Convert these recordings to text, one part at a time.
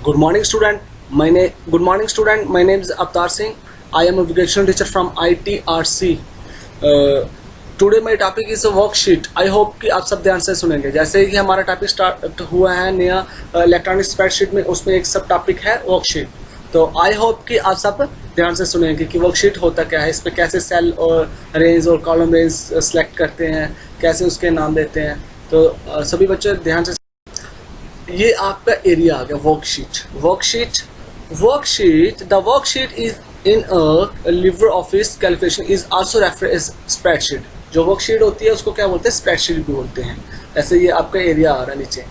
Good morning, student. Good morning, student. My name is Avtar Singh. I am a vocational teacher from ITRC. Today my topic is a worksheet. I hope कि आप सब ध्यान से सुनेंगे. जैसे कि हमारा टॉपिक स्टार्ट हुआ है नया इलेक्ट्रॉनिक स्प्रेडशीट में, उसमें एक सब टॉपिक है वर्कशीट. तो आई होप कि आप सब ध्यान से सुनेंगे कि वर्कशीट होता क्या है, इसमें कैसे सेल और रेंज और कॉलम रेंज सेलेक्ट करते हैं, कैसे उसके नाम देते हैं. तो सभी बच्चे ध्यान से. ये आपका एरिया आ गया worksheet. The worksheet is in a LibreOffice calculation is also referred as spreadsheet. जो वर्कशीट होती है उसको क्या बोलते हैं, स्प्रेडशीट भी बोलते हैं. ऐसे ये आपका एरिया आ रहा है नीचे.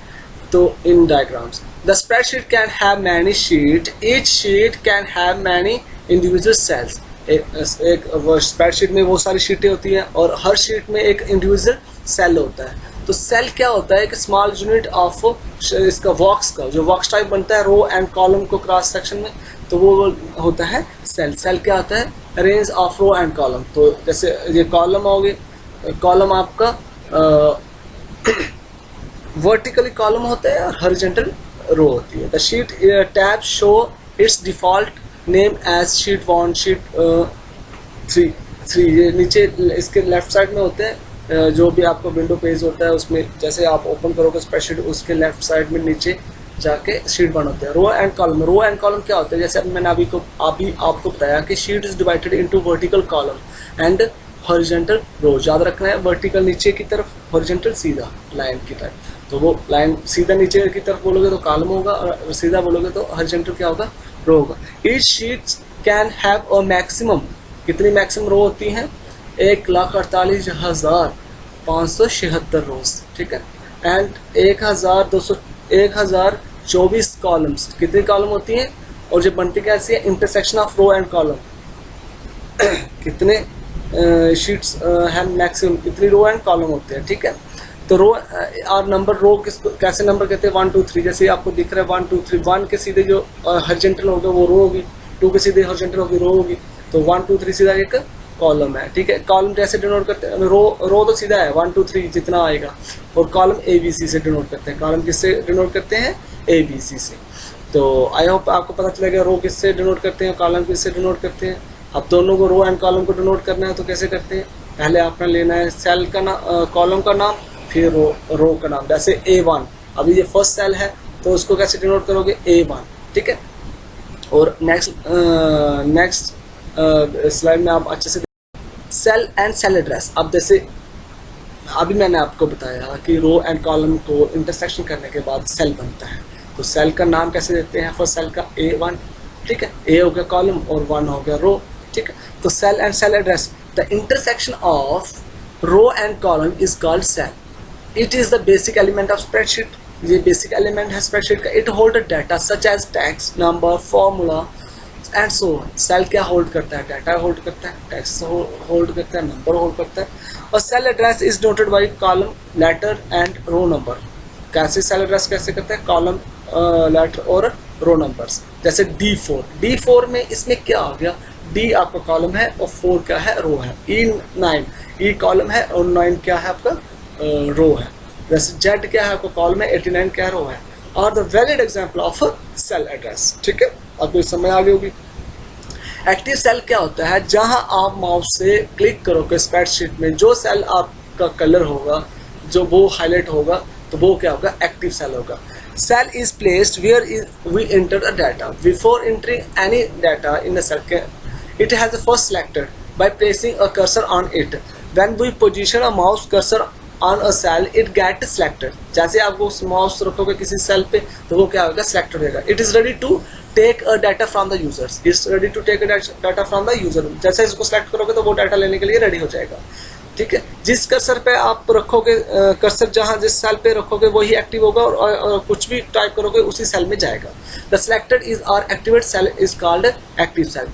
तो in diagrams the spreadsheet can have many sheet. Each sheet can have many individual cells. एक स्प्रेडशीट में वो सारी शीटें होती हैं और हर शीट में एक इंडिविजुअल सेल होता है. तो सेल क्या होता है, एक स्मॉल यूनिट ऑफ इसका वर्क्स का, जो वर्क्स टाइप बनता है रो एंड कॉलम को क्रॉस सेक्शन में, तो वो होता है सेल. सेल क्या होता है, range of row and column. तो जैसे ये कॉलम हो गए, कॉलम आपका वर्टिकली कॉलम होता है और हॉरिजॉन्टल रो होती है. The sheet tab show its default name as sheet 1, sheet 3. ये नीचे इसके लेफ्ट साइड में होते हैं. जो भी आपका विंडो पेज होता है उसमें जैसे आप ओपन करोगे स्प्रेडशीट, उसके लेफ्ट साइड में नीचे जाके शीट 1 होते हैं. Row and column. Row and column क्या होता है, जैसे मैंने अभी आपको बताया कि sheet is divided into vertical column and horizontal row. याद रखना है, वर्टिकल नीचे की तरफ, हॉरिजॉन्टल सीधा लाइन की तरफ. तो वो लाइन सीधा नीचे की तरफ बोलोगे तो कॉलम होगा और सीधा बोलोगे तो हॉरिजॉन्टल क्या होगा, रो होगा. Each sheet can have a maximum. कितनी मैक्सिमम रो होती हैं, 1,48,576 रोज. ठीक है. And 1,024 columns. कितनी कॉलम होती हैं और जो बनती कैसी है, intersection of row and column. कितने शीट्स हैं मैक्सिमम, इतनी रो एंड कॉलम होते हैं. ठीक है. तो रो और नंबर, रो कैसे नंबर कहते हैं, 1 2 3. जैसे आपको दिख रहा है 1 2 3. 1 के सीधे जो हॉरिजॉन्टल होगा वो रो होगी, 2 के सीधे हॉरिजॉन्टल होगी, रो होगी. तो 1 2 3 सीधा एक कॉलम है. ठीक है. कॉलम कैसे डिनोट करते हैं, रो तो सीधा है 1 2 3 जितना आएगा, और कॉलम ABC से डिनोट करते हैं. कॉलम किससे डिनोट करते हैं, ABC से. तो आई होप आपको पता चलेगा रो किससे डिनोट करते हैं, कॉलम किससे डिनोट करते हैं. अब दोनों को, रो एंड कॉलम को डिनोट करना है तो कैसे करते हैं, पहले आपने लेना है सेल का नाम, कॉलम का नाम, फिर रो का नाम. जैसे A1, अभी ये फर्स्ट सेल है तो उसको कैसे डिनोट करोगे, A1. ठीक है. और नेक्स्ट स्लाइड में आप अच्छे से सेल एंड सेल एड्रेस. अब जैसे अभी मैंने आपको बताया कि रो एंड कॉलम को इंटरसेक्शन करने के बाद सेल बनता है. तो सेल का नाम कैसे देते हैं, फर्स्ट सेल का A1. ठीक है. A हो गया कॉलम और 1 हो गया रो. ठीक है. तो cell and cell address. The intersection of row and column is called cell. It is the basic element of spreadsheet. ये बेसिक एलिमेंट है स्प्रेडशीट का. It hold data such as text, number, formula and so on. Cell क्या hold करता है, data hold करता है, text hold करता है, नंबर होल्ड करता है. और cell address is noted by column, letter and row number. कैसे सेल एड्रेस कैसे करते हैं, कॉलम, लेटर और रो नंबर्स. जैसे D4 में इसमें क्या आ गया, D आपका कॉलम है और 4 क्या है, रो है. E कॉलम है और 9 क्या है आपका, रो है. जैसे Z क्या है आपका कॉलम है, 89 क्या रो है. और the valid example of cell address. ठीक है. आपको इस समय आ गई होगी. एक्टिव सेल क्या होता है, जहां आप माउस से क्लिक करोगे स्प्रेडशीट में, जो सेल आपका कलर होगा, जो वो हाईलाइट होगा, तो वो क्या होगा, एक्टिव सेल होगा. Cell is placed where we enter a data. Before entering any data in a cell, it has first selected by placing a cursor on it. When we position a mouse cursor on a cell, it get selected. जैसे आपको mouse रखोगे किसी cell पे तो वो क्या होगा, selected होगा. It is ready to take a data from the users. It's ready to take a data from the user. जैसे इसको सेलेक्ट करोगे तो वो डाटा लेने के लिए रेडी हो जाएगा. ठीक है. जिस कर्सर पे आप रखोगे, कर्सर जहां जिस सेल पे रखोगे वही एक्टिव होगा, और कुछ भी टाइप करोगे उसी सेल में जाएगा. द सिलेक्टेड इज और activate cell is called active cell.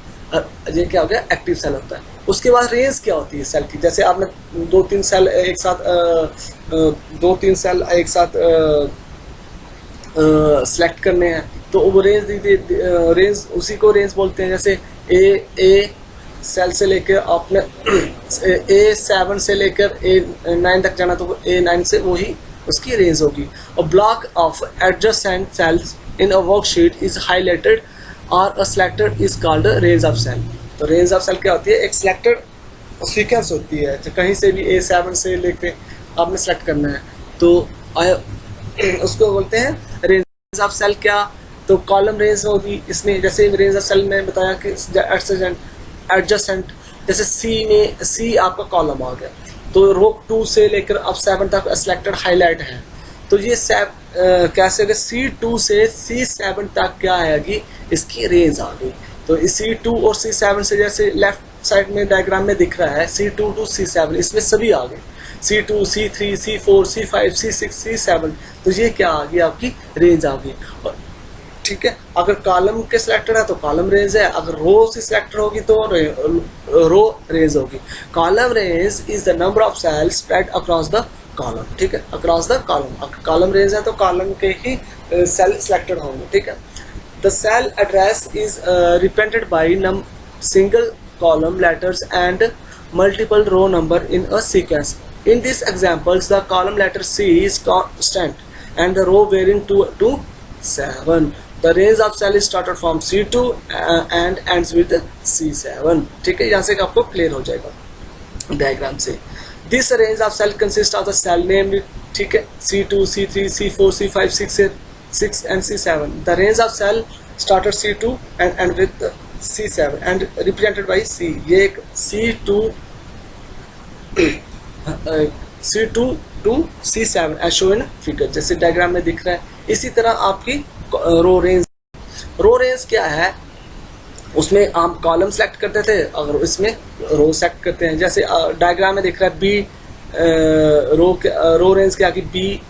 ये क्या हो गया, एक्टिव सेल होता है. उसके बाद रेंज क्या होती है सेल की. जैसे आपने 2-3 सेल एक साथ सेलेक्ट करने हैं तो वो रेंज रेंज उसी को रेंज बोलते हैं. जैसे A सेल से लेकर आपने A7 से लेकर A9 तक जाना तो A9 से वही उसकी रेंज होगी. और block of adjacent sales in a worksheet is highlighted or a selector is called a range of cell. तो रेंज ऑफ सेल क्या होती है? एक सिलेक्टेड सीक्वेंस होती है, तो कहीं से भी A7 से लेके आपने सेलेक्ट करना है, तो उसको बोलते हैं रेंज ऑफ सेल। क्या? तो कॉलम रेंज होगी इसमें, जैसे रेंज ऑफ सेल में बताया कि एडजेसेंट, जैसे सी में सी आपका कॉलम आ गया, तो रो 2 से लेकर अब 7 तक सिलेक्टेड हाईलाइट है, तो ये कैसे होगा? C2 से C7 तक क्या आएगी? इसकी रेंज आ गई। तो C2 और C7 से, जैसे लेफ्ट साइड में डायग्राम में दिख रहा है C2 to C7, इसमें सभी आ गए, C2, C3, C4, C5, C6, C7, तो ये क्या आ गई? आपकी रेंज आ गई। और ठीक है, अगर कॉलम के सिलेक्टेड है तो कॉलम रेंज है, अगर रो से सिलेक्टेड होगी तो रो रेंज होगी। Column range is the number of cells spread across the column, ठीक है, across the column. Column range है तो कॉलम के ही सेल सिलेक्टेड होंगे, ठीक है। The cell address is represented by single column letters and multiple row number in a sequence. In these examples, the column letter C is constant and the row varying 2 to 7. The range of cell is started from C2 and ends with C7. ठीक है, यहाँ से आपको clear हो जाएगा diagram से। This range of cell consists of the cell name, ठीक है, C2, C3, C4, C5, 6 and C7. The range of cell started C2 and end with C7 and represented by C. ये एक C2 C2 to C7 as shown in figure, जैसे diagram में दिख रहा है। इसी तरह आपकी रो रेंज क्या है? उसमें हम कॉलम सेलेक्ट करते थे, अगर इसमें रो सेलेक्ट करते हैं, जैसे डायग्राम में दिख रहा है बी रो रेंज क्या की बी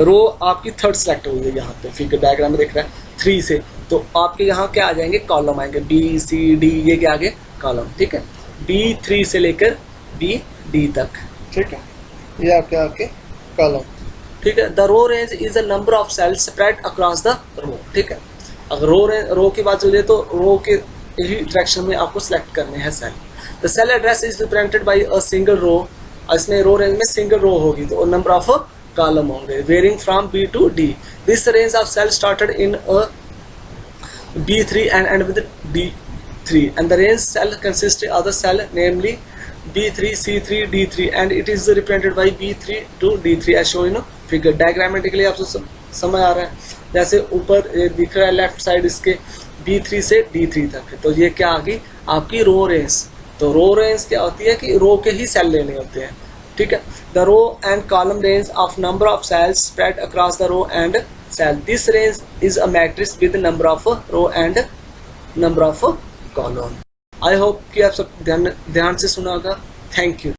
रो आपकी थर्ड सेलेक्ट हुई है, यहाँ पे फिगर डायग्राम में दिख रहा है 3 से, तो आपके यहाँ क्या आ जाएंगे? कॉलम आएंगे B C D, ये क्या आगे कॉलम, ठीक है, B3 से लेकर D तक, ठीक है, ये आपके कॉलम, ठीक है। The row range is the number of cells spread across the row, ठीक है। अगर रो की बात चलिए तो रो के ही डायरेक्शन में आपको सेलेक्ट करने हैं cell. The cell address is represented by a single row, इसमें रो रेंज में सिंगल रो होगी तो नंबर ऑफ कॉलम होंगे varying from B to D। This range of cell started in a B3 and end with D3 and the range cell consists of the cell namely B3, C3, D3 and it is represented by B3 to D3 as shown in figure। Diagrammatically आपको समझ आ रहा है, जैसे ऊपर दिख रहा है left side इसके B3 से D3 तक, तो ये क्या आ गई? आपकी रो रेंज। तो रो रेंज क्या होती है कि रो के ही सेल लेने होते हैं, ठीक है। The row and column range of number of cells spread across the row and cell. This range is a matrix with number of row and number of column. I hope कि आप सब ध्यान से सुना होगा। Thank you.